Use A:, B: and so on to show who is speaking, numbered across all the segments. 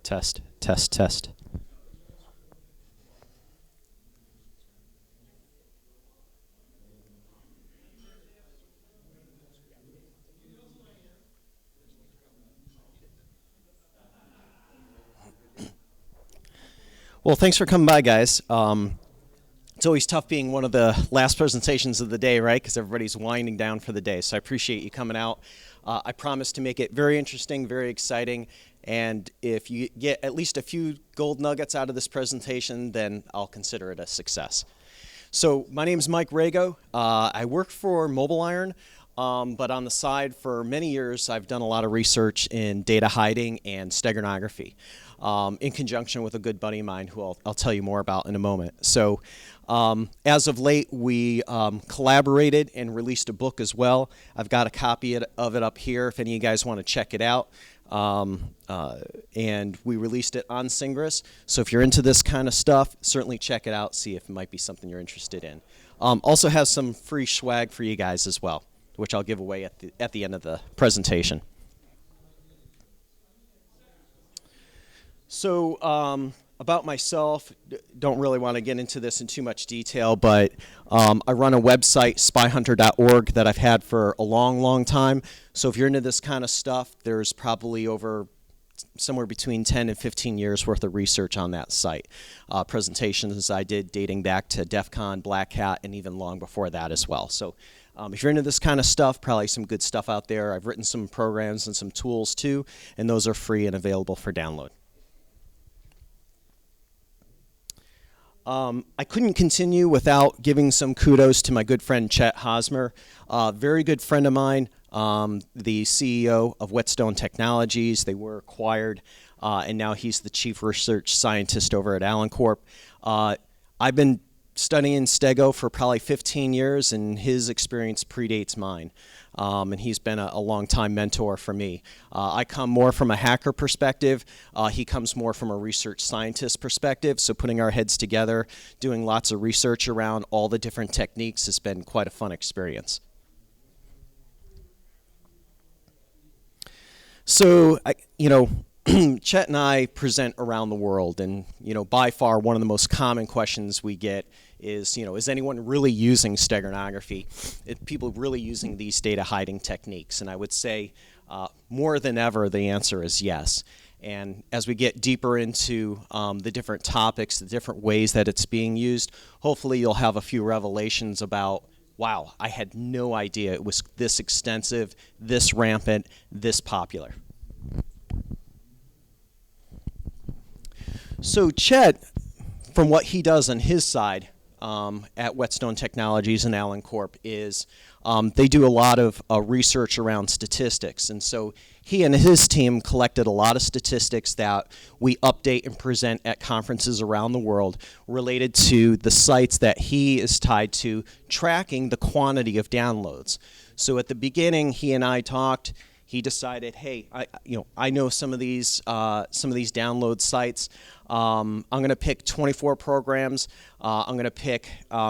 A: Test, test, test. Well, thanks for coming by, guys. It's always tough being one of the last presentations of the day, right? Because everybody's winding down for the day. So I appreciate you coming out. I promise to make it very interesting, very exciting. And if you get at least a few gold nuggets out of this presentation, then I'll consider it a success. So my name is Mike Raggo. I work for Mobile Iron, but on the side for many years, I've done a lot of research in data hiding and steganography. In conjunction with a good buddy of mine who I'll tell you more about in a moment. So as of late, we collaborated and released a book as well. I've got a copy of it up here if any of you guys want to check it out. And we released it on Singris. So if you're into this kind of stuff, certainly check it out, see if it might be something you're interested in. Also has some free swag for you guys as well, which I'll give away at the end of the presentation. So about myself, don't really want to get into this in too much detail, but I run a website, spyhunter.org, that I've had for a long, long time. So if you're into this kind of stuff, there's probably over somewhere between 10 and 15 years worth of research on that site. Presentations I did dating back to DEF CON, Black Hat, and even long before that as well. So if you're into this kind of stuff, probably some good stuff out there. I've written some programs and some tools too, and those are free and available for download. I couldn't continue without giving some kudos to my good friend Chet Hosmer, very good friend of mine, the CEO of Whetstone Technologies. They were acquired, and now he's the chief research scientist over at Allen Corp. I've been studying Stego for probably 15 years, and his experience predates mine. And he's been a long-time mentor for me. I come more from a hacker perspective. He comes more from a research scientist perspective. So putting our heads together, doing lots of research around all the different techniques has been quite a fun experience. So, Chet and I present around the world, and by far one of the most common questions we get is anyone really using steganography? People really using these data hiding techniques? And I would say more than ever the answer is yes. And as we get deeper into the different topics, the different ways that it's being used, hopefully you'll have a few revelations about, wow, I had no idea it was this extensive, this rampant, this popular. So Chet, from what he does on his side at Whetstone Technologies and Allen Corp is they do a lot of research around statistics. And so he and his team collected a lot of statistics that we update and present at conferences around the world related to the sites that he is tied to tracking the quantity of downloads. So at the beginning, he and I talked. He decided, hey, I know some of these download sites. I'm going to pick 24 programs. I'm going to pick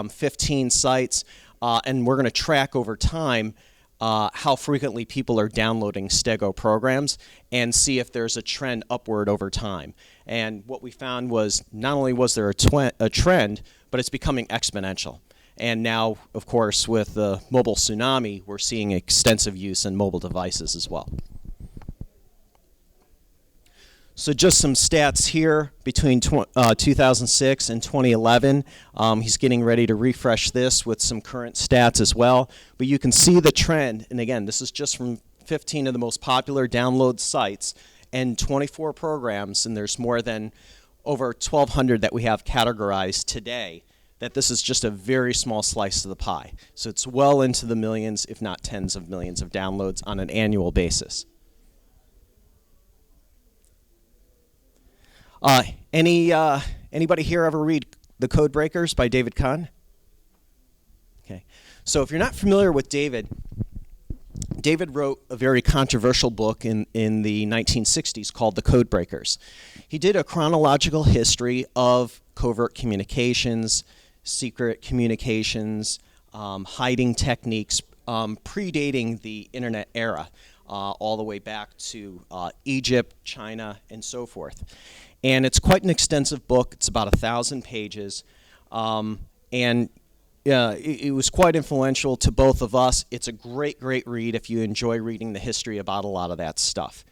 A: 15 sites, and we're going to track over time how frequently people are downloading Stego programs and see if there's a trend upward over time. And what we found was not only was there a trend, but it's becoming exponential. And now, of course, with the mobile tsunami, we're seeing extensive use in mobile devices as well. So just some stats here between 2006 and 2011. He's getting ready to refresh this with some current stats as well. But you can see the trend. And again, this is just from 15 of the most popular download sites and 24 programs. And there's more than over 1,200 that we have categorized today. That this is just a very small slice of the pie. So it's well into the millions, if not tens of millions of downloads on an annual basis. Anybody here ever read The Code Breakers by David Kahn? Okay. So if you're not familiar with David wrote a very controversial book in the 1960s called The Code Breakers. He did a chronological history of covert communications, secret communications, hiding techniques predating the internet era. all the way back to Egypt, China, and so forth. And it's quite an extensive book. It's about 1,000 pages. And it was quite influential to both of us. It's a great, great read if you enjoy reading the history about a lot of that stuff.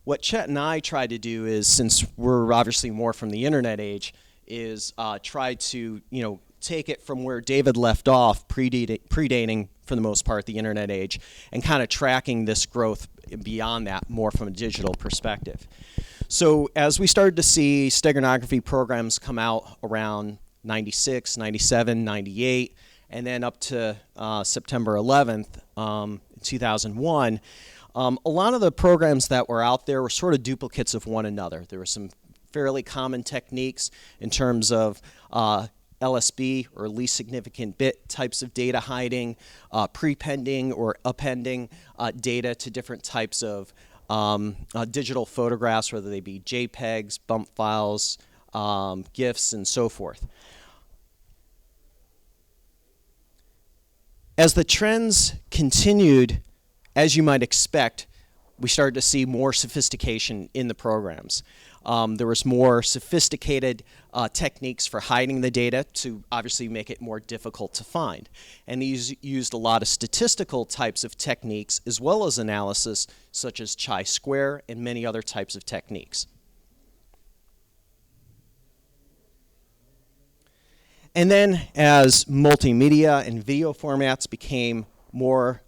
A: What Chet and I tried to do is, since we're obviously more from the internet age, is try to take it from where David left off, predating for the most part the internet age, and kind of tracking this growth beyond that more from a digital perspective. So as we started to see steganography programs come out around 96, 97, 98, and then up to September 11th, 2001, a lot of the programs that were out there were sort of duplicates of one another. There were some fairly common techniques in terms of LSB, or least significant bit types of data hiding, prepending or appending data to different types of digital photographs, whether they be JPEGs, bump files, GIFs, and so forth. As the trends continued, as you might expect, we started to see more sophistication in the programs. There was more sophisticated techniques for hiding the data to obviously make it more difficult to find. And these used a lot of statistical types of techniques as well as analysis such as chi-square and many other types of techniques. And then as multimedia and video formats became more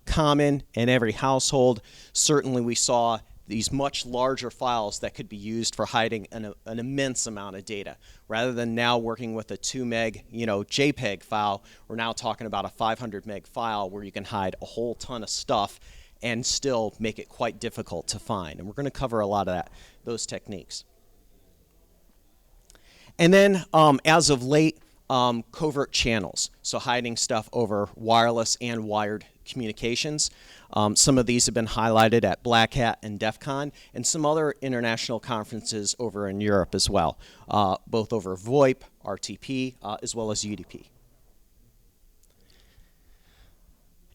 A: common in every household, certainly we saw these much larger files that could be used for hiding an immense amount of data. Rather than now working with a 2 meg JPEG file, we're now talking about a 500 meg file where you can hide a whole ton of stuff and still make it quite difficult to find. And we're going to cover a lot of those techniques. And then as of late, covert channels, so hiding stuff over wireless and wired communications. Some of these have been highlighted at Black Hat and DEF CON, and some other international conferences over in Europe as well, both over VOIP, RTP, as well as UDP.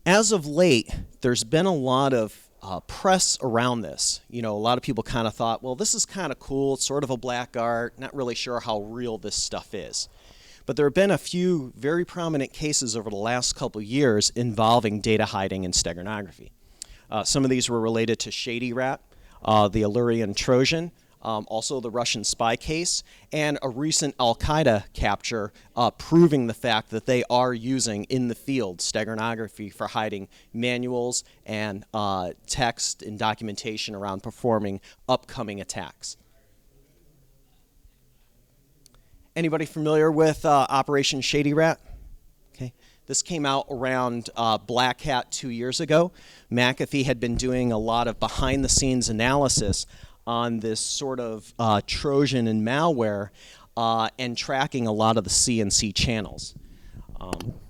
A: As of late, there's been a lot of press around this. A lot of people kind of thought, well, this is kind of cool, it's sort of a black art, not really sure how real this stuff is. But there have been a few very prominent cases over the last couple of years involving data hiding in steganography. Some of these were related to Shady RAT, the Alureon Trojan, also the Russian spy case, and a recent Al-Qaeda capture proving the fact that they are using in the field steganography for hiding manuals and text and documentation around performing upcoming attacks. Anybody familiar with Operation Shady RAT? Okay. This came out around Black Hat 2 years ago. McAfee had been doing a lot of behind-the-scenes analysis on this sort of Trojan and malware and tracking a lot of the CNC channels.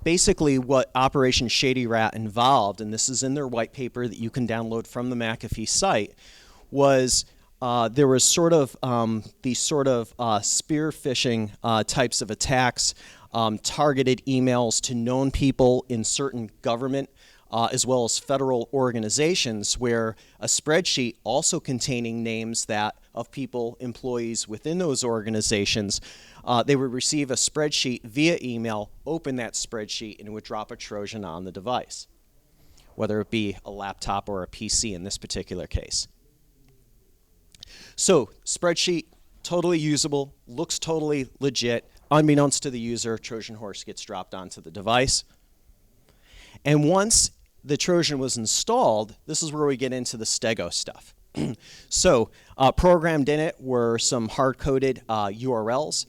A: Basically, what Operation Shady RAT involved, and this is in their white paper that you can download from the McAfee site, was there was sort of these sort of spear phishing types of attacks, targeted emails to known people in certain government as well as federal organizations, where a spreadsheet also containing names of people, employees within those organizations, they would receive a spreadsheet via email, open that spreadsheet, and it would drop a Trojan on the device, whether it be a laptop or a PC in this particular case. So, spreadsheet, totally usable, looks totally legit. Unbeknownst to the user, Trojan horse gets dropped onto the device. And once the Trojan was installed, this is where we get into the Stego stuff. So, programmed in it were some hard-coded URLs.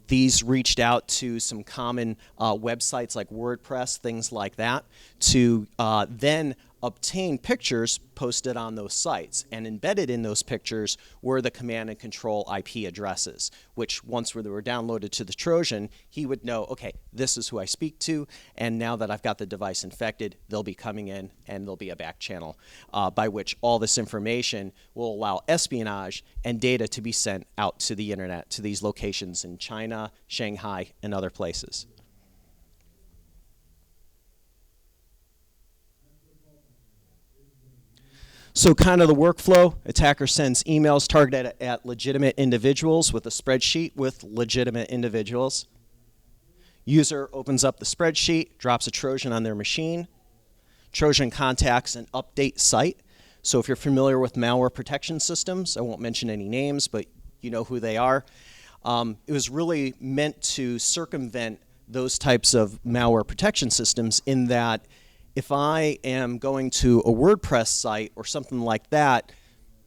A: These reached out to some common websites like WordPress, things like that, to then obtain pictures posted on those sites. And embedded in those pictures were the command and control IP addresses, which once they were downloaded to the Trojan, he would know, okay, this is who I speak to, and now that I've got the device infected, they'll be coming in and there'll be a back channel by which all this information will allow espionage and data to be sent out to the internet, to these locations in China, Shanghai, and other places. So kind of the workflow, attacker sends emails targeted at legitimate individuals with a spreadsheet with legitimate individuals. User opens up the spreadsheet, drops a Trojan on their machine. Trojan contacts an update site. So if you're familiar with malware protection systems, I won't mention any names, but you know who they are. It was really meant to circumvent those types of malware protection systems in that if I am going to a WordPress site or something like that,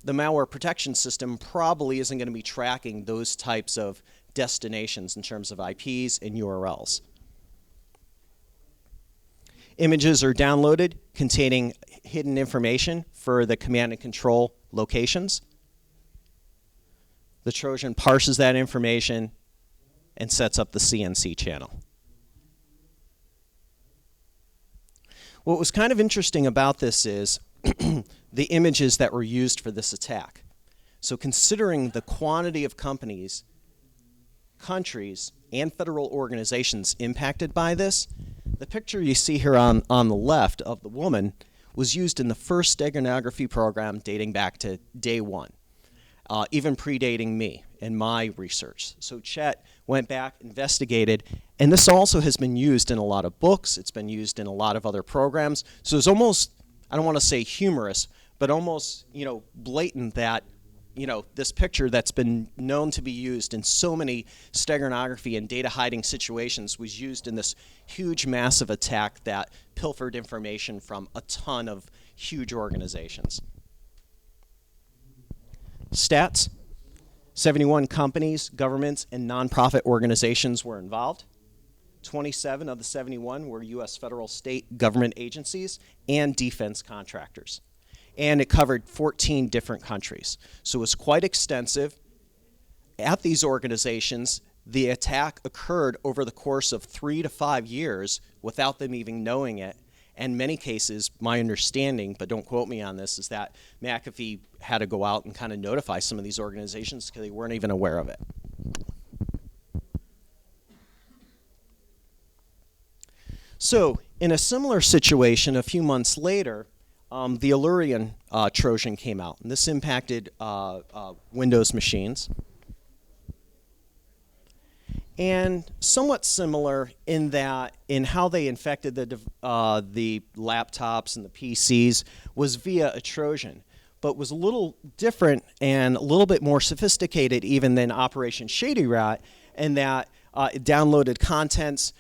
A: the malware protection system probably isn't going to be tracking those types of destinations in terms of IPs and URLs. Images are downloaded containing hidden information for the command and control locations. The Trojan parses that information and sets up the CNC channel. What was kind of interesting about this is the images that were used for this attack. So considering the quantity of companies, countries, and federal organizations impacted by this, the picture you see here on the left of the woman was used in the first Steganography program dating back to day one, even predating me and my research. So Chet went back, investigated, and this also has been used in a lot of books. It's been used in a lot of other programs. So it's almost, I don't want to say humorous, but almost, blatant that, this picture that's been known to be used in so many steganography and data hiding situations was used in this huge, massive attack that pilfered information from a ton of huge organizations. Stats: 71 companies, governments, and nonprofit organizations were involved. 27 of the 71 were U.S. federal, state government agencies and defense contractors. And it covered 14 different countries. So it was quite extensive. At these organizations, the attack occurred over the course of 3 to 5 years without them even knowing it. And in many cases, my understanding, but don't quote me on this, is that McAfee had to go out and kind of notify some of these organizations because they weren't even aware of it. So in a similar situation, a few months later, the Alureon Trojan came out, and this impacted Windows machines. And somewhat similar in that, in how they infected the laptops and the PCs was via a Trojan, but was a little different and a little bit more sophisticated even than Operation Shady RAT, in that it downloaded contents.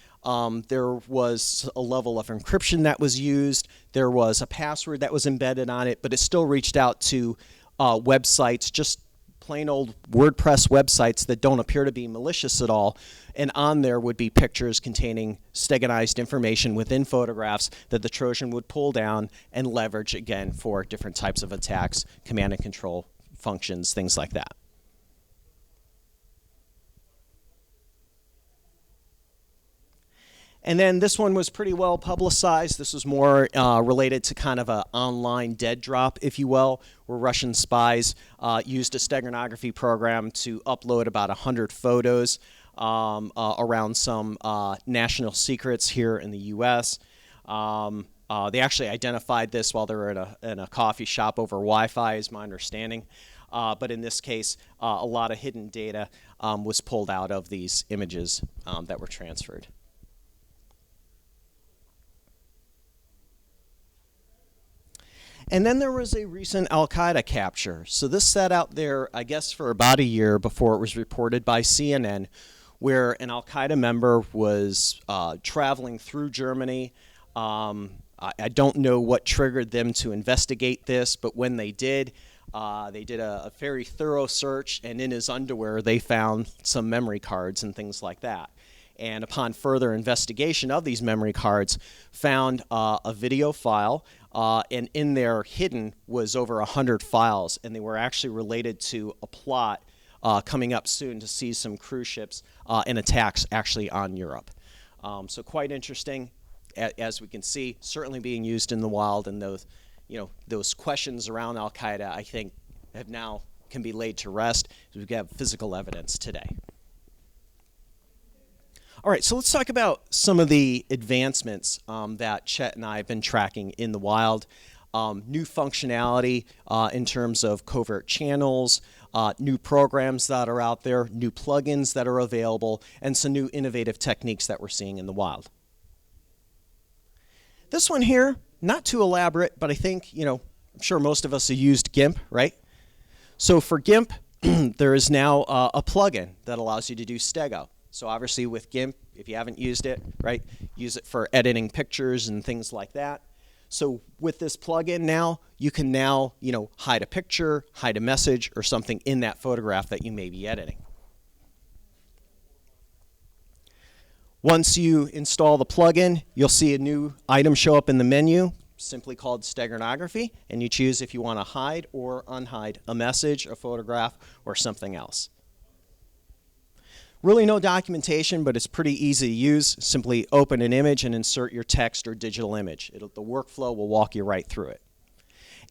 A: There was a level of encryption that was used. There was a password that was embedded on it, but it still reached out to websites, just plain old WordPress websites that don't appear to be malicious at all. And on there would be pictures containing steganized information within photographs that the Trojan would pull down and leverage again for different types of attacks, command and control functions, things like that. And then this one was pretty well publicized. This was more related to kind of an online dead drop, if you will, where Russian spies used a steganography program to upload about 100 photos around some national secrets here in the U.S. They actually identified this while they were in a coffee shop over Wi-Fi, is my understanding. But in this case, a lot of hidden data was pulled out of these images that were transferred. And then there was a recent Al-Qaeda capture. So this sat out there, I guess, for about a year before it was reported by CNN, where an Al-Qaeda member was traveling through Germany. I don't know what triggered them to investigate this, but when they did a very thorough search, and in his underwear they found some memory cards and things like that. And upon further investigation of these memory cards, found a video file, and in there hidden was over 100 files, and they were actually related to a plot coming up soon to seize some cruise ships and attacks actually on Europe. So quite interesting, as we can see, certainly being used in the wild, and those questions around Al-Qaeda, I think, have now can be laid to rest as we have physical evidence today. All right, so let's talk about some of the advancements that Chet and I have been tracking in the wild. new functionality in terms of covert channels, new programs that are out there, new plugins that are available, and some new innovative techniques that we're seeing in the wild. This one here, not too elaborate, but I think, I'm sure most of us have used GIMP, right? So for GIMP, there is now a plugin that allows you to do Stego. So obviously with GIMP, if you haven't used it, right, use it for editing pictures and things like that. So with this plugin now, you can now, hide a picture, hide a message, or something in that photograph that you may be editing. Once you install the plugin, you'll see a new item show up in the menu, simply called Steganography, and you choose if you want to hide or unhide a message, a photograph, or something else. Really no documentation, but it's pretty easy to use. Simply open an image and insert your text or digital image. The workflow will walk you right through it.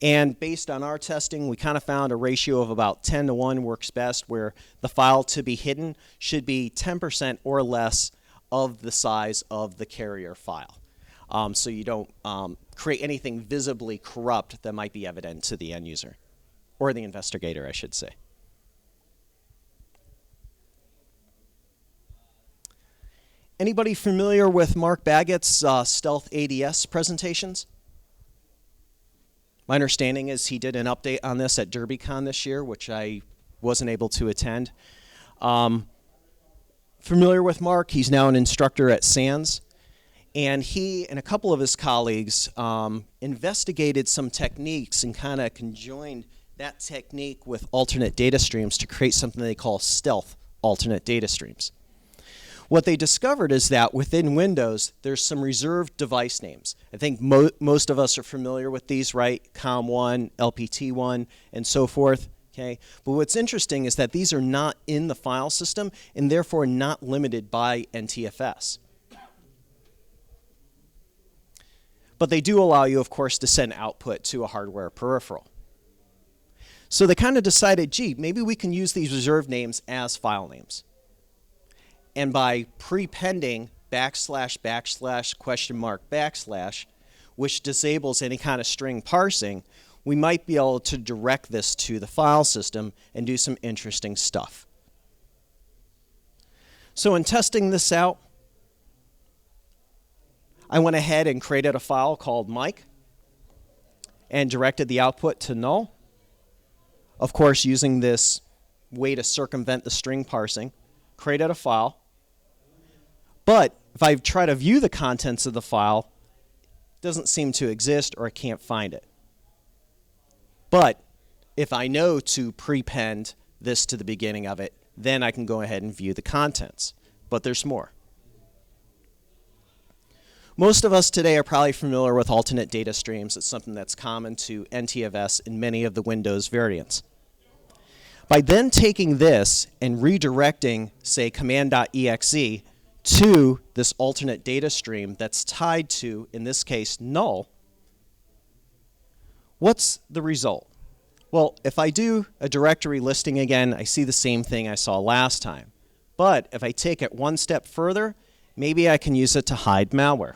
A: And based on our testing, we kind of found a ratio of about 10 to 1 works best, where the file to be hidden should be 10% or less of the size of the carrier file. So you don't create anything visibly corrupt that might be evident to the end user, or the investigator, I should say. Anybody familiar with Mark Baggett's Stealth ADS presentations? My understanding is he did an update on this at DerbyCon this year, which I wasn't able to attend. Familiar with Mark? He's now an instructor at SANS. And he and a couple of his colleagues investigated some techniques and kind of conjoined that technique with alternate data streams to create something they call stealth alternate data streams. What they discovered is that within Windows, there's some reserved device names. I think most of us are familiar with these, right? COM1, LPT1, and so forth. Okay? But what's interesting is that these are not in the file system and therefore not limited by NTFS. But they do allow you, of course, to send output to a hardware peripheral. So they kind of decided, gee, maybe we can use these reserved names as file names. And by prepending \\\\, which disables any kind of string parsing, we might be able to direct this to the file system and do some interesting stuff. So in testing this out, I went ahead and created a file called Mike and directed the output to null. Of course, using this way to circumvent the string parsing, created a file. But if I try to view the contents of the file, it doesn't seem to exist or I can't find it. But if I know to prepend this to the beginning of it, then I can go ahead and view the contents. But there's more. Most of us today are probably familiar with alternate data streams. It's something that's common to NTFS in many of the Windows variants. By then taking this and redirecting, say, command.exe to this alternate data stream that's tied to, in this case, null, what's the result? Well, if I do a directory listing again, I see the same thing I saw last time. But if I take it one step further, maybe I can use it to hide malware.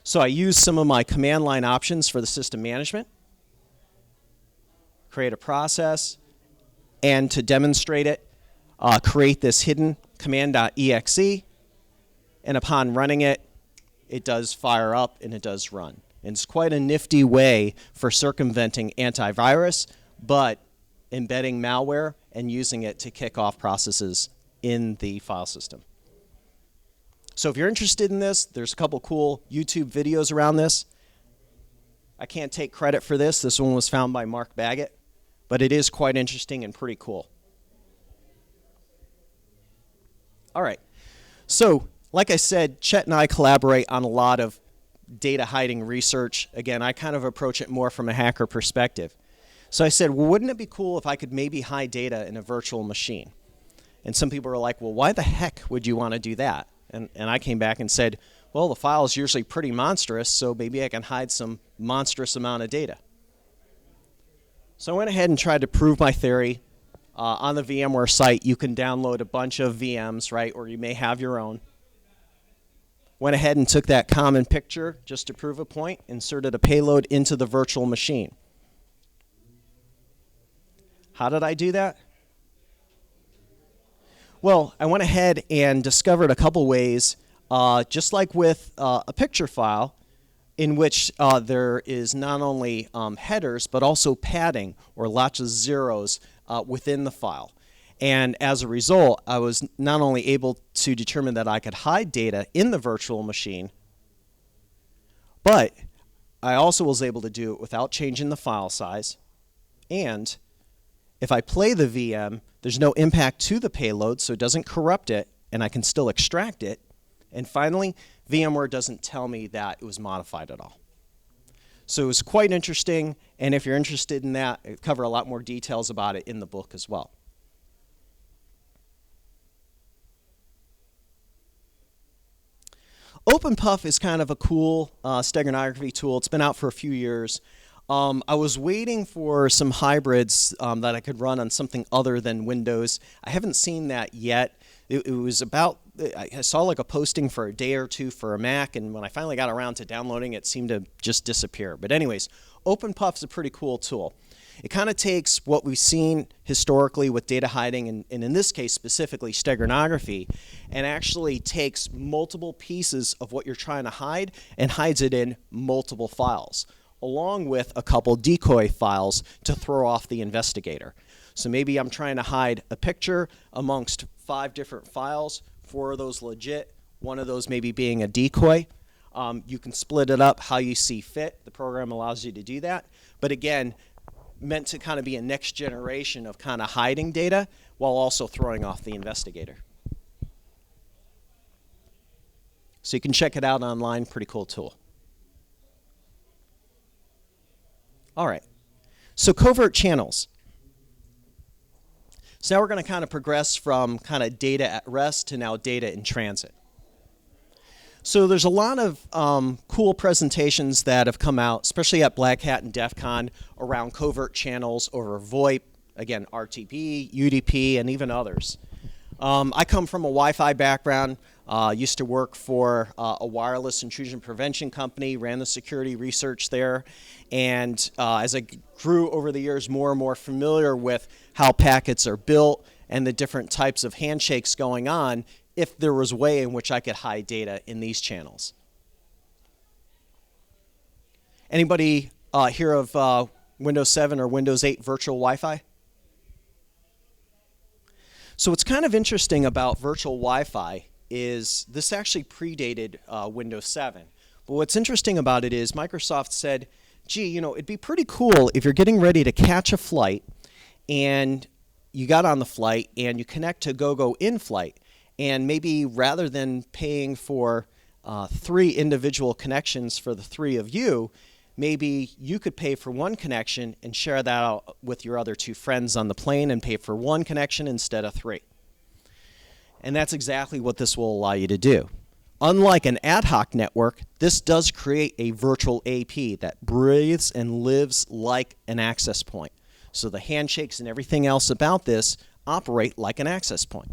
A: So I use some of my command line options for the system management, create a process, and to demonstrate it, create this hidden command.exe, and upon running it, it does fire up and it does run. And it's quite a nifty way for circumventing antivirus, but embedding malware and using it to kick off processes in the file system. So if you're interested in this, there's a couple cool YouTube videos around this. I can't take credit for this. This one was found by Mark Baggett, but it is quite interesting and pretty cool. All right. So, like I said, Chet and I collaborate on a lot of data hiding research. Again, I kind of approach it more from a hacker perspective. So I said, well, wouldn't it be cool if I could maybe hide data in a virtual machine? And some people were like, well, why the heck would you want to do that? And I came back and said, well, the file is usually pretty monstrous, so maybe I can hide some monstrous amount of data. So I went ahead and tried to prove my theory. On the VMware site, you can download a bunch of VMs, right? Or you may have your own. Went ahead and took that common picture just to prove a point, inserted a payload into the virtual machine. How did I do that? Well, I went ahead and discovered a couple ways, just like with a picture file, in which there is not only headers, but also padding, or lots of zeros within the file. And as a result, I was not only able to determine that I could hide data in the virtual machine, but I also was able to do it without changing the file size. And if I play the VM, there's no impact to the payload, so it doesn't corrupt it, and I can still extract it. And finally, VMware doesn't tell me that it was modified at all. So it was quite interesting, and if you're interested in that, I cover a lot more details about it in the book as well. OpenPuff is kind of a cool steganography tool. It's been out for a few years. I was waiting for some hybrids that I could run on something other than Windows. I haven't seen that yet. It was about, I saw like a posting for a day or two for a Mac, and when I finally got around to downloading it, it seemed to just disappear. But anyways, OpenPuff is a pretty cool tool. It kind of takes what we've seen historically with data hiding, and in this case specifically steganography, and actually takes multiple pieces of what you're trying to hide and hides it in multiple files, along with a couple decoy files to throw off the investigator. So maybe I'm trying to hide a picture amongst 5 different files, 4 of those legit, 1 of those maybe being a decoy. You can split it up how you see fit. The program allows you to do that. But again, meant to kind of be a next generation of kind of hiding data while also throwing off the investigator. So you can check it out online, pretty cool tool. All right, so covert channels. So now we're going to kind of progress from kind of data at rest to now data in transit. So there's a lot of cool presentations that have come out, especially at Black Hat and DEF CON, around covert channels over VoIP, again, RTP, UDP, and even others. I come from a Wi-Fi background, used to work for a wireless intrusion prevention company, ran the security research there, and as I grew over the years more and more familiar with how packets are built and the different types of handshakes going on, if there was a way in which I could hide data in these channels. Anybody hear of Windows 7 or Windows 8 virtual Wi-Fi? So what's kind of interesting about virtual Wi-Fi is this actually predated Windows 7. But what's interesting about it is Microsoft said, gee, you know, it'd be pretty cool if you're getting ready to catch a flight and you got on the flight and you connect to GoGo in-flight. And maybe rather than paying for 3 individual connections for the 3 of you, maybe you could pay for 1 connection and share that out with your other 2 friends on the plane and pay for 1 connection instead of 3. And that's exactly what this will allow you to do. Unlike an ad hoc network, this does create a virtual AP that breathes and lives like an access point. So the handshakes and everything else about this operate like an access point.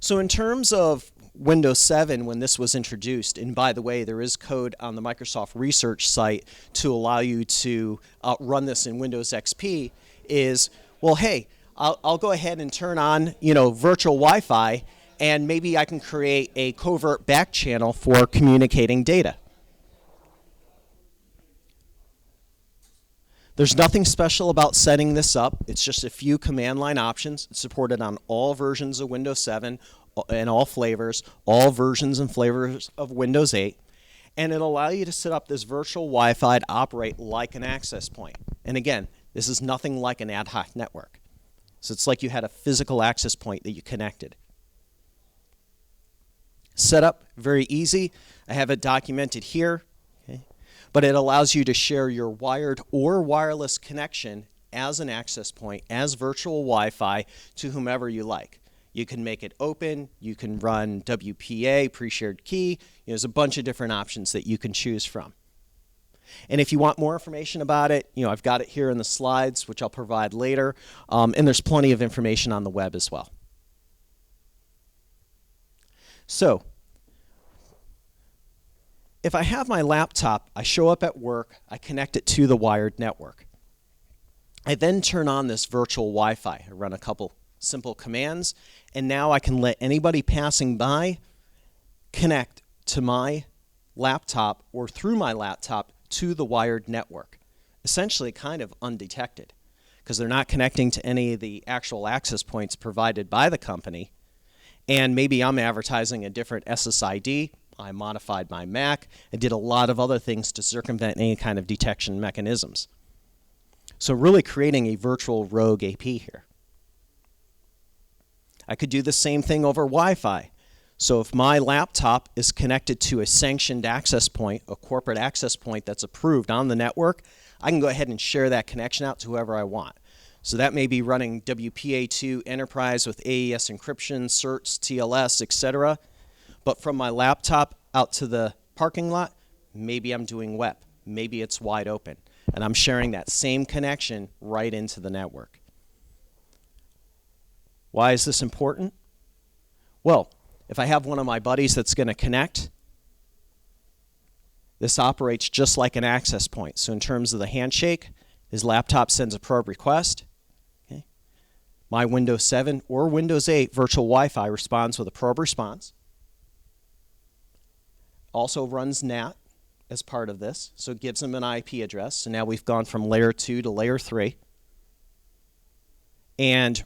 A: So in terms of Windows 7, when this was introduced, and by the way, there is code on the Microsoft research site to allow you to run this in Windows XP, is, well, hey, I'll go ahead and turn on, you know, virtual Wi-Fi, and maybe I can create a covert back channel for communicating data. There's nothing special about setting this up. It's just a few command line options. It's supported on all versions of Windows 7 and all flavors, all versions and flavors of Windows 8. And it'll allow you to set up this virtual Wi-Fi to operate like an access point. And again, this is nothing like an ad hoc network. So it's like you had a physical access point that you connected. Setup, very easy. I have it documented here. But it allows you to share your wired or wireless connection as an access point, as virtual Wi-Fi, to whomever you like. You can make it open, you can run WPA, pre-shared key. There's a bunch of different options that you can choose from. And if you want more information about it, I've got it here in the slides, which I'll provide later. And there's plenty of information on the web as well. So, if I have my laptop, I show up at work, I connect it to the wired network. I then turn on this virtual Wi-Fi. I run a couple simple commands, and now I can let anybody passing by connect to my laptop or through my laptop to the wired network, essentially kind of undetected, because they're not connecting to any of the actual access points provided by the company. And maybe I'm advertising a different SSID. I modified my MAC. I did a lot of other things to circumvent any kind of detection mechanisms. So really creating a virtual rogue AP here. I could do the same thing over Wi-Fi. So if my laptop is connected to a sanctioned access point, a corporate access point that's approved on the network, I can go ahead and share that connection out to whoever I want. So that may be running WPA2 Enterprise with AES encryption, certs, TLS, etc. But from my laptop out to the parking lot, maybe I'm doing WEP. Maybe it's wide open. And I'm sharing that same connection right into the network. Why is this important? Well, if I have one of my buddies that's going to connect, this operates just like an access point. So in terms of the handshake, his laptop sends a probe request. Okay. My Windows 7 or Windows 8 virtual Wi-Fi responds with a probe response. Also runs NAT as part of this, so it gives him an IP address. So now we've gone from layer 2 to layer 3. And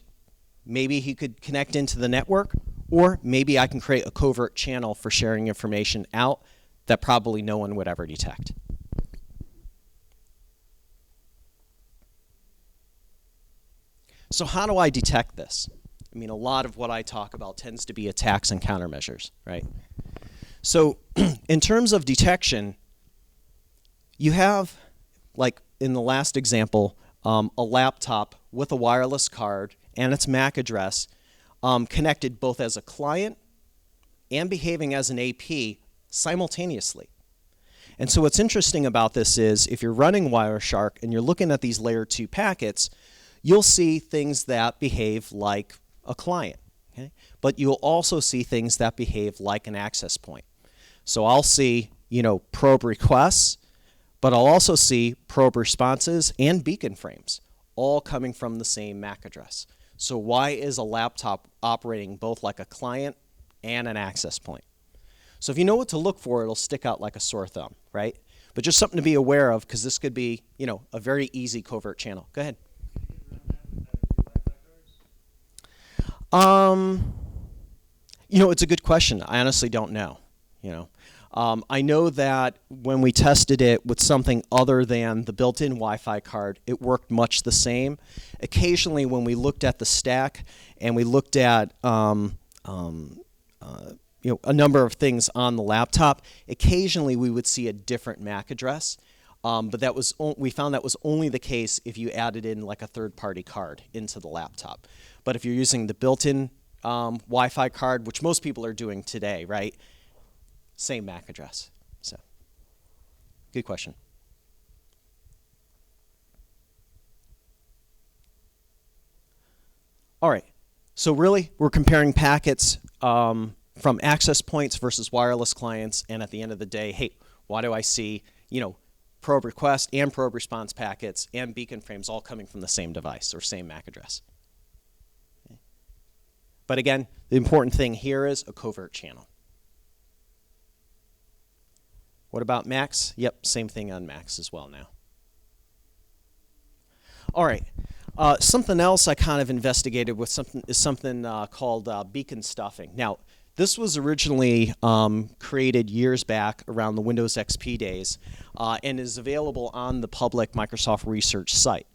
A: maybe he could connect into the network, or maybe I can create a covert channel for sharing information out that probably no one would ever detect. So how do I detect this? I mean, a lot of what I talk about tends to be attacks and countermeasures, right? So in terms of detection, you have, like in the last example, a laptop with a wireless card and its MAC address connected both as a client and behaving as an AP simultaneously. And so what's interesting about this is if you're running Wireshark and you're looking at these layer 2 packets, you'll see things that behave like a client. Okay? But you'll also see things that behave like an access point. So I'll see, probe requests, but I'll also see probe responses and beacon frames, all coming from the same MAC address. So why is a laptop operating both like a client and an access point? So if you know what to look for, it'll stick out like a sore thumb, right? But just something to be aware of, because this could be, a very easy covert channel. Go ahead. It's a good question. I honestly don't know. I know that when we tested it with something other than the built-in Wi-Fi card, it worked much the same. Occasionally, when we looked at the stack and we looked at a number of things on the laptop, occasionally we would see a different MAC address. But we found that was only the case if you added in like a third-party card into the laptop. But if you're using the built-in Wi-Fi card, which most people are doing today, right? Same MAC address. So, good question. All right. So really, we're comparing packets from access points versus wireless clients. And at the end of the day, hey, why do I see, probe request and probe response packets and beacon frames all coming from the same device or same MAC address? Okay. But again, the important thing here is a covert channel. What about Macs? Yep, same thing on Macs as well now. All right. Something else I kind of investigated with something called beacon stuffing. Now, this was originally created years back around the Windows XP days and is available on the public Microsoft Research site.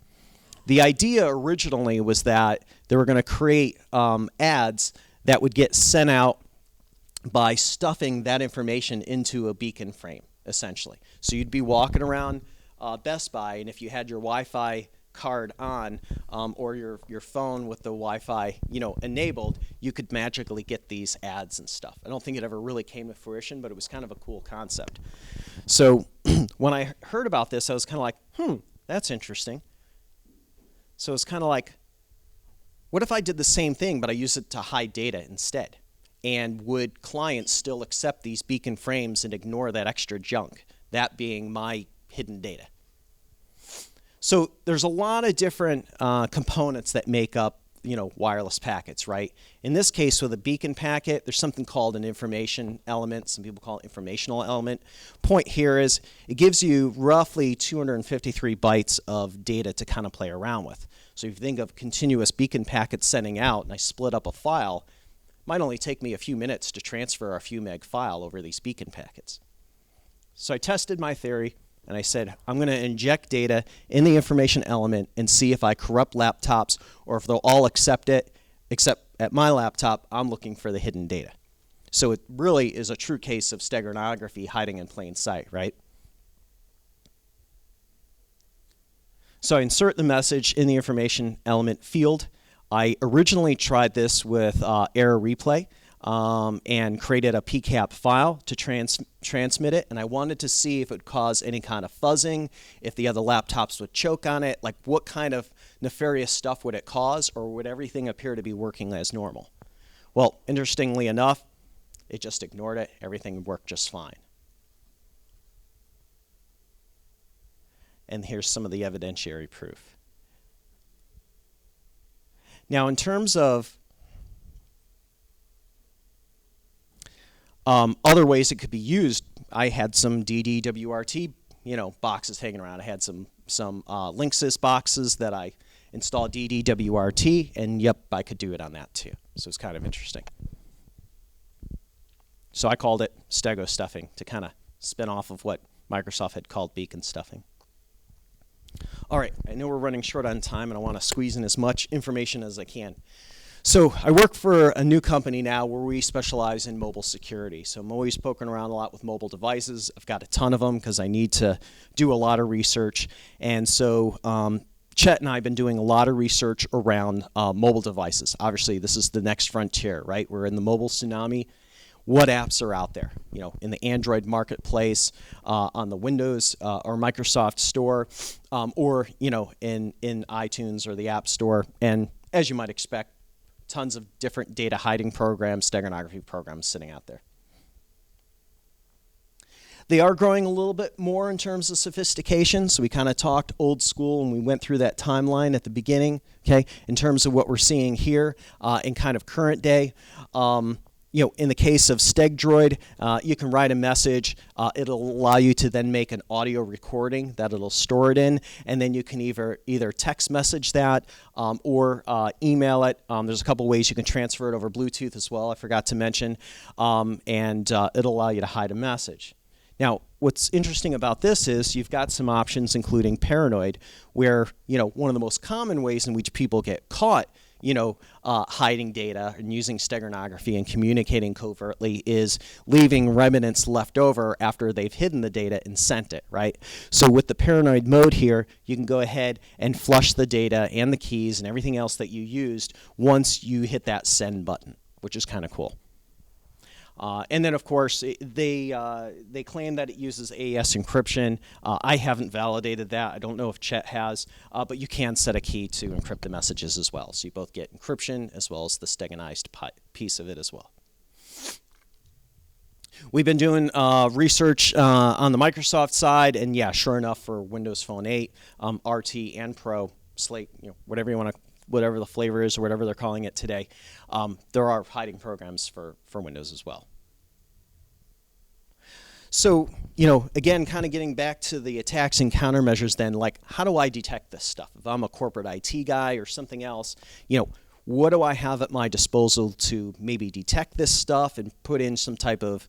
A: The idea originally was that they were going to create ads that would get sent out by stuffing that information into a beacon frame, essentially. So you'd be walking around Best Buy, and if you had your Wi-Fi card on or your phone with the Wi-Fi enabled, you could magically get these ads and stuff. I don't think it ever really came to fruition, but it was kind of a cool concept. So when I heard about this, I was kind of like, that's interesting. So it's kind of like, what if I did the same thing, but I used it to hide data instead? And would clients still accept these beacon frames and ignore that extra junk, that being my hidden data? So there's a lot of different components that make up, wireless packets, right? In this case, with a beacon packet, there's something called an information element. Some people call it informational element. Point here is it gives you roughly 253 bytes of data to kind of play around with. So if you think of continuous beacon packets sending out, and I split up a file, it might only take me a few minutes to transfer a few meg file over these beacon packets. So I tested my theory, and I said, I'm going to inject data in the information element and see if I corrupt laptops or if they'll all accept it, except at my laptop, I'm looking for the hidden data. So it really is a true case of steganography hiding in plain sight, right? So I insert the message in the information element field. I originally tried this with error replay. And created a PCAP file to transmit it, and I wanted to see if it would cause any kind of fuzzing, if the other laptops would choke on it, like what kind of nefarious stuff would it cause, or would everything appear to be working as normal? Well, interestingly enough, it just ignored it. Everything worked just fine. And here's some of the evidentiary proof. Now, in terms of other ways it could be used, I had some DDWRT, boxes hanging around. I had some Linksys boxes that I installed DDWRT, and yep, I could do it on that too. So it's kind of interesting. So I called it Stego stuffing to kind of spin off of what Microsoft had called beacon stuffing. All right, I know we're running short on time, and I want to squeeze in as much information as I can. So I work for a new company now where we specialize in mobile security. So I'm always poking around a lot with mobile devices. I've got a ton of them because I need to do a lot of research. And so Chet and I have been doing a lot of research around mobile devices. Obviously, this is the next frontier, right? We're in the mobile tsunami. What apps are out there? In the Android marketplace, on the Windows or Microsoft Store, or in iTunes or the App Store. And as you might expect, tons of different data hiding programs, steganography programs sitting out there. They are growing a little bit more in terms of sophistication, so we kind of talked old school and we went through that timeline at the beginning, okay, in terms of what we're seeing here in kind of current day. In the case of StegDroid, you can write a message. It'll allow you to then make an audio recording that it'll store it in, and then you can either text message that or email it. There's a couple ways you can transfer it over Bluetooth as well, I forgot to mention, and it'll allow you to hide a message. Now, what's interesting about this is you've got some options, including paranoid, where one of the most common ways in which people get caught hiding data and using steganography and communicating covertly is leaving remnants left over after they've hidden the data and sent it, right? So with the paranoid mode here, you can go ahead and flush the data and the keys and everything else that you used once you hit that send button, which is kind of cool. And then, of course, they claim that it uses AES encryption. I haven't validated that. I don't know if Chet has, but you can set a key to encrypt the messages as well. So you both get encryption as well as the steganized piece of it as well. We've been doing research on the Microsoft side, and yeah, sure enough, for Windows Phone 8, RT, and Pro, Slate, whatever you want to, whatever the flavor is or whatever they're calling it today, there are hiding programs for Windows as well. So, again, kind of getting back to the attacks and countermeasures then, like, how do I detect this stuff? If I'm a corporate IT guy or something else, what do I have at my disposal to maybe detect this stuff and put in some type of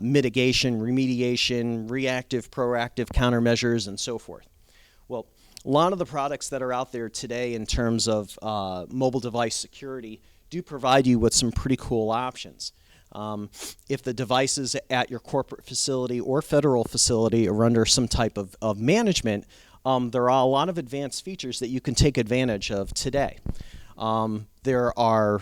A: mitigation, remediation, reactive, proactive countermeasures, and so forth? Well, a lot of the products that are out there today in terms of mobile device security do provide you with some pretty cool options. If the devices at your corporate facility or federal facility are under some type of management, there are a lot of advanced features that you can take advantage of today. There are,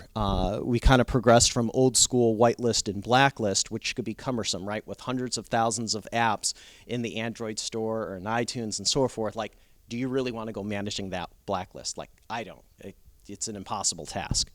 A: we kind of progressed from old school whitelist and blacklist, which could be cumbersome, right, with hundreds of thousands of apps in the Android store or in iTunes and so forth. Like, do you really want to go managing that blacklist? Like, I don't. it's an impossible task.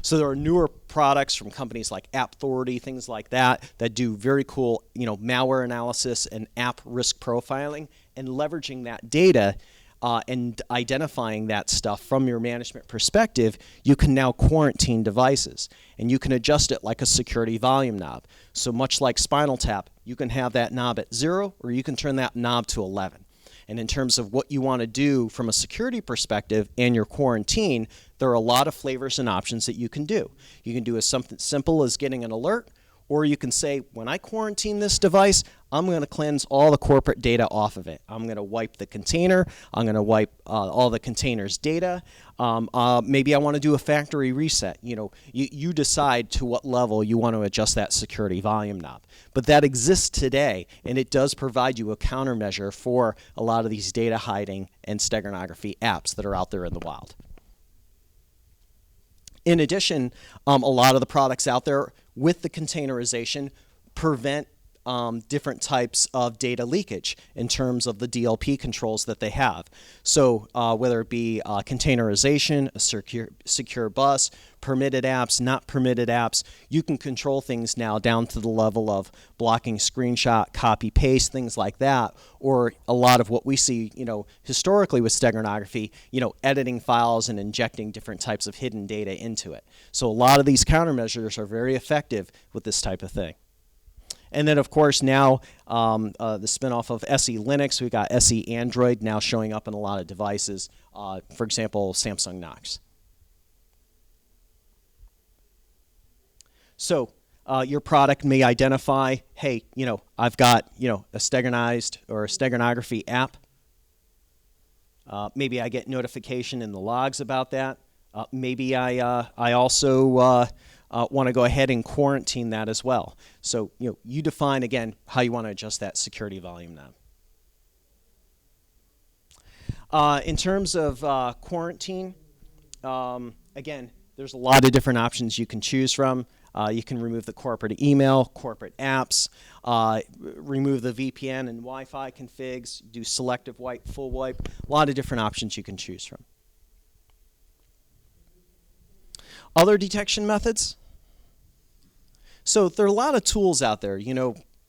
A: So there are newer products from companies like AppAuthority, things like that, that do very cool, malware analysis and app risk profiling, and leveraging that data and identifying that stuff from your management perspective. You can now quarantine devices, and you can adjust it like a security volume knob. So much like Spinal Tap, you can have that knob at 0, or you can turn that knob to 11. And in terms of what you want to do from a security perspective and your quarantine, there are a lot of flavors and options that you can do. You can do something simple as getting an alert, or you can say, when I quarantine this device, I'm going to cleanse all the corporate data off of it. I'm going to wipe the container. I'm going to wipe all the container's data. Maybe I want to do a factory reset. You decide to what level you want to adjust that security volume knob. But that exists today, and it does provide you a countermeasure for a lot of these data hiding and steganography apps that are out there in the wild. In addition, a lot of the products out there with the containerization prevent different types of data leakage in terms of the DLP controls that they have. So whether it be containerization, a secure bus, permitted apps, not permitted apps, you can control things now down to the level of blocking screenshot, copy, paste, things like that, or a lot of what we see, historically with steganography, editing files and injecting different types of hidden data into it. So a lot of these countermeasures are very effective with this type of thing. And then, of course, now the spinoff of SE Linux, we've got SE Android now showing up in a lot of devices, for example, Samsung Knox. So your product may identify, hey, I've got, a steganized or a steganography app. Maybe I get notification in the logs about that. Maybe I also want to go ahead and quarantine that as well. So you define again how you want to adjust that security volume knob. In terms of quarantine, again, there's a lot of different options you can choose from. You can remove the corporate email, corporate apps, remove the VPN and Wi-Fi configs, do selective wipe, full wipe, a lot of different options you can choose from. Other detection methods. So there are a lot of tools out there.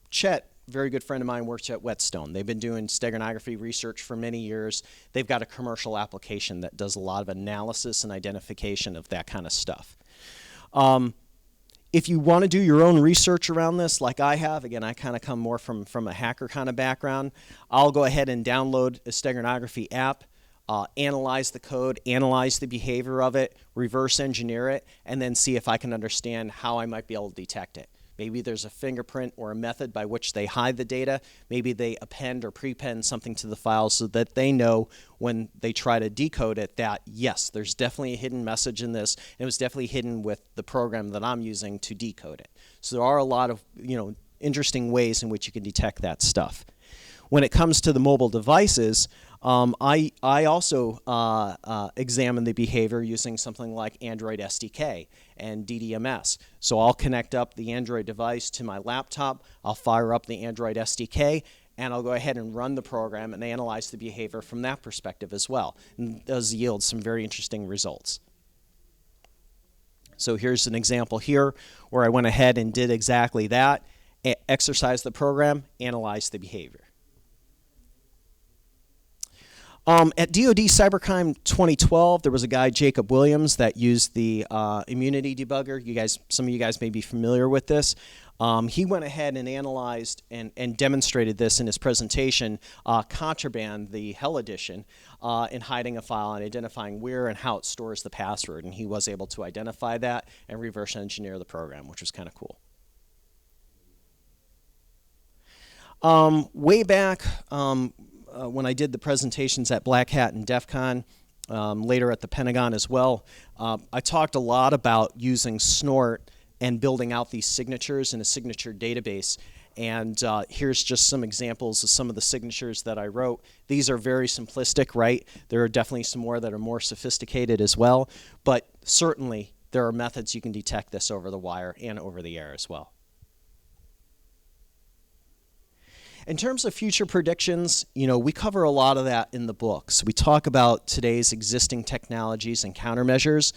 A: Chet, very good friend of mine, works at Whetstone. They've been doing steganography research for many years. They've got a commercial application that does a lot of analysis and identification of that kind of stuff. If you want to do your own research around this, like I have, again, I kind of come more from a hacker kind of background, I'll go ahead and download a steganography app, analyze the code, analyze the behavior of it, reverse engineer it, and then see if I can understand how I might be able to detect it. Maybe there's a fingerprint or a method by which they hide the data. Maybe they append or prepend something to the file so that they know when they try to decode it that, yes, there's definitely a hidden message in this, and it was definitely hidden with the program that I'm using to decode it. So there are a lot of interesting ways in which you can detect that stuff. When it comes to the mobile devices, I also examine the behavior using something like Android SDK and DDMS. So I'll connect up the Android device to my laptop, I'll fire up the Android SDK, and I'll go ahead and run the program and analyze the behavior from that perspective as well. And it does yield some very interesting results. So here's an example here where I went ahead and did exactly that, exercised the program, analyzed the behavior. At DoD Cybercrime 2012, there was a guy, Jacob Williams, that used the immunity debugger. Some of you guys may be familiar with this. He went ahead and analyzed and demonstrated this in his presentation, Contraband, the Hell Edition, in hiding a file and identifying where and how it stores the password. And he was able to identify that and reverse engineer the program, which was kind of cool. Way back, when I did the presentations at Black Hat and DEF CON, later at the Pentagon as well, I talked a lot about using Snort and building out these signatures in a signature database. And here's just some examples of some of the signatures that I wrote. These are very simplistic, right? There are definitely some more that are more sophisticated as well. But certainly, there are methods you can detect this over the wire and over the air as well. In terms of future predictions, we cover a lot of that in the books. We talk about today's existing technologies and countermeasures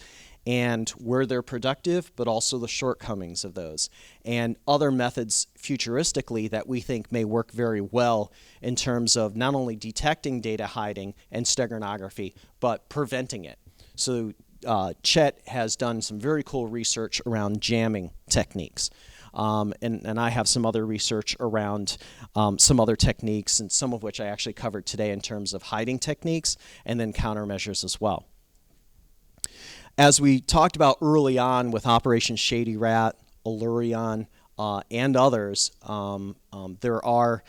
A: and where they're productive, but also the shortcomings of those, and other methods futuristically that we think may work very well in terms of not only detecting data hiding and steganography, but preventing it. So Chet has done some very cool research around jamming techniques. And I have some other research around some other techniques, and some of which I actually covered today in terms of hiding techniques and then countermeasures as well. As we talked about early on with Operation Shady RAT, Alureon, and others, there are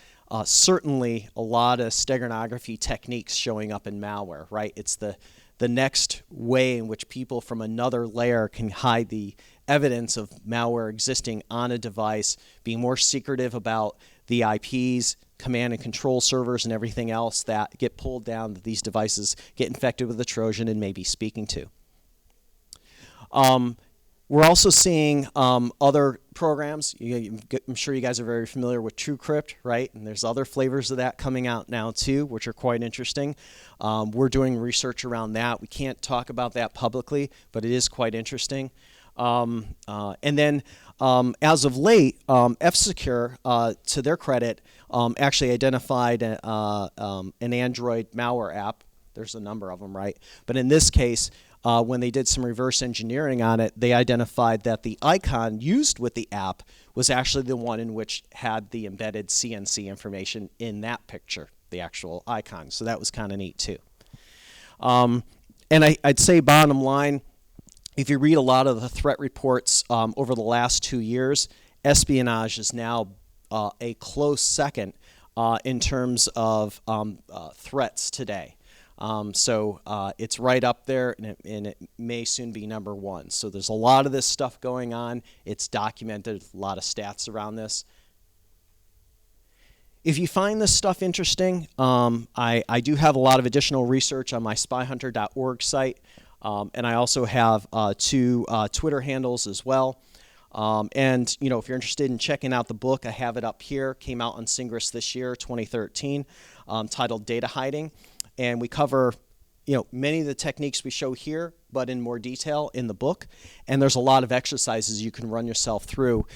A: certainly a lot of steganography techniques showing up in malware, right? It's the next way in which people from another layer can hide the evidence of malware existing on a device, being more secretive about the IPs, command and control servers, and everything else that get pulled down that these devices get infected with a Trojan and may be speaking to. We're also seeing other programs. I'm sure you guys are very familiar with TrueCrypt, right? And there's other flavors of that coming out now too, which are quite interesting. We're doing research around that. We can't talk about that publicly, but it is quite interesting. And then as of late, F-Secure, to their credit, actually identified an Android malware app. There's a number of them, right? But in this case, when they did some reverse engineering on it, they identified that the icon used with the app was actually the one in which had the embedded CNC information in that picture, the actual icon. So that was kind of neat too. And I'd say bottom line, if you read a lot of the threat reports over the last 2 years, espionage is now a close second in terms of threats today. So it's right up there, and it may soon be number one. So there's a lot of this stuff going on. It's documented, a lot of stats around this. If you find this stuff interesting, I do have a lot of additional research on my spyhunter.org site, and I also have 2 Twitter handles as well. And if you're interested in checking out the book, I have it up here. Came out on Singress this year, 2013, titled Data Hiding. And we cover, many of the techniques we show here, but in more detail in the book. And there's a lot of exercises you can run yourself through.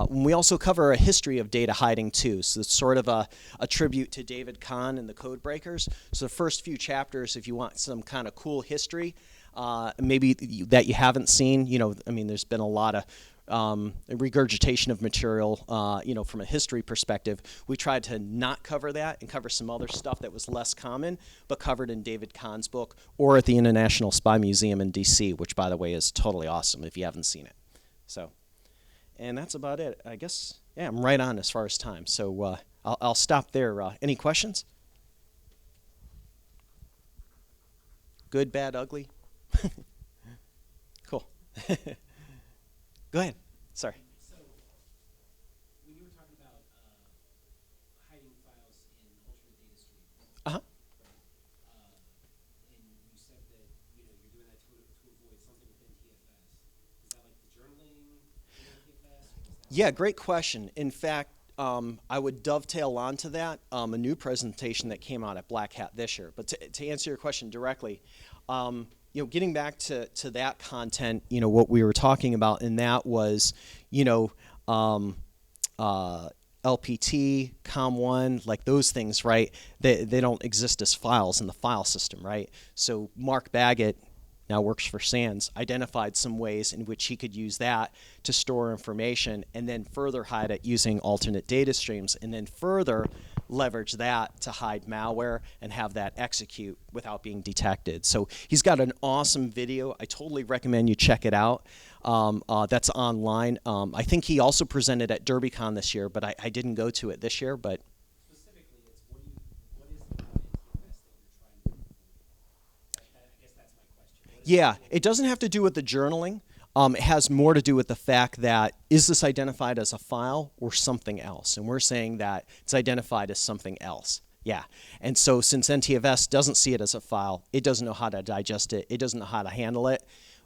A: We also cover a history of data hiding too. So it's sort of a tribute to David Kahn and the Code Breakers. So the first few chapters, if you want some kind of cool history, maybe that you haven't seen, there's been a lot of regurgitation of material, from a history perspective. We tried to not cover that and cover some other stuff that was less common, but covered in David Kahn's book or at the International Spy Museum in DC, which, by the way, is totally awesome if you haven't seen it. So, and that's about it. I guess, yeah, I'm right on as far as time. So I'll stop there. Any questions? Good, bad, ugly? Cool. Go ahead. Sorry.
B: So, when you were talking about hiding files in alternate data streams,
A: Uh-huh.
B: right? And you said that you're doing that to avoid something within TFS. Is that like the journaling within TFS?
A: Yeah, great question. In fact, I would dovetail onto that, a new presentation that came out at Black Hat this year. But to answer your question directly, getting back to that content, what we were talking about, and that was, LPT, COM1, like those things, right? They don't exist as files in the file system, right? So Mark Baggett, now works for SANS, identified some ways in which he could use that to store information and then further hide it using alternate data streams, and then further leverage that to hide malware and have that execute without being detected. So he's got an awesome video. I totally recommend you check it out. That's online. I think he also presented at DerbyCon this year, but I didn't go to it this year. But
B: Specifically, it's what is the TFS that you're trying to avoid? I guess that's my question.
A: yeah, it doesn't have to do with the journaling. It has more to do with the fact that, is this identified as a file or something else? And we're saying that it's identified as something else. Yeah. And so since NTFS doesn't see it as a file, it doesn't know how to digest it, it doesn't know how to handle it,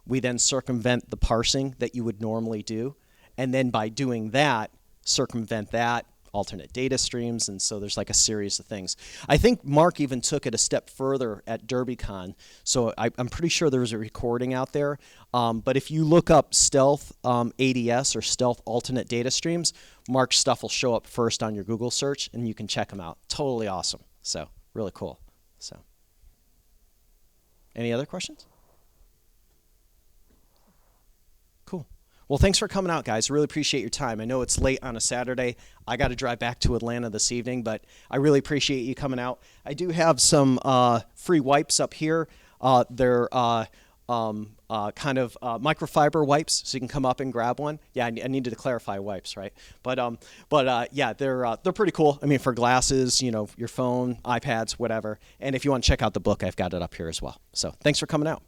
A: we then circumvent the parsing that you would normally do. And then by doing that, circumvent that, alternate data streams, and so there's like a series of things. I think Mark even took it a step further at DerbyCon, so I'm pretty sure there's a recording out there. But if you look up stealth ADS or stealth alternate data streams, Mark's stuff will show up first on your Google search, and you can check them out. Totally awesome. So really cool. So, any other questions? Cool. Well, thanks for coming out, guys. Really appreciate your time. I know it's late on a Saturday. I got to drive back to Atlanta this evening, but I really appreciate you coming out. I do have some free wipes up here. They're kind of microfiber wipes, so you can come up and grab one. Yeah, I needed to clarify wipes, right? But yeah, they're pretty cool. I mean, for glasses, you know, your phone, iPads, whatever. And if you want to check out the book, I've got it up here as well. So thanks for coming out.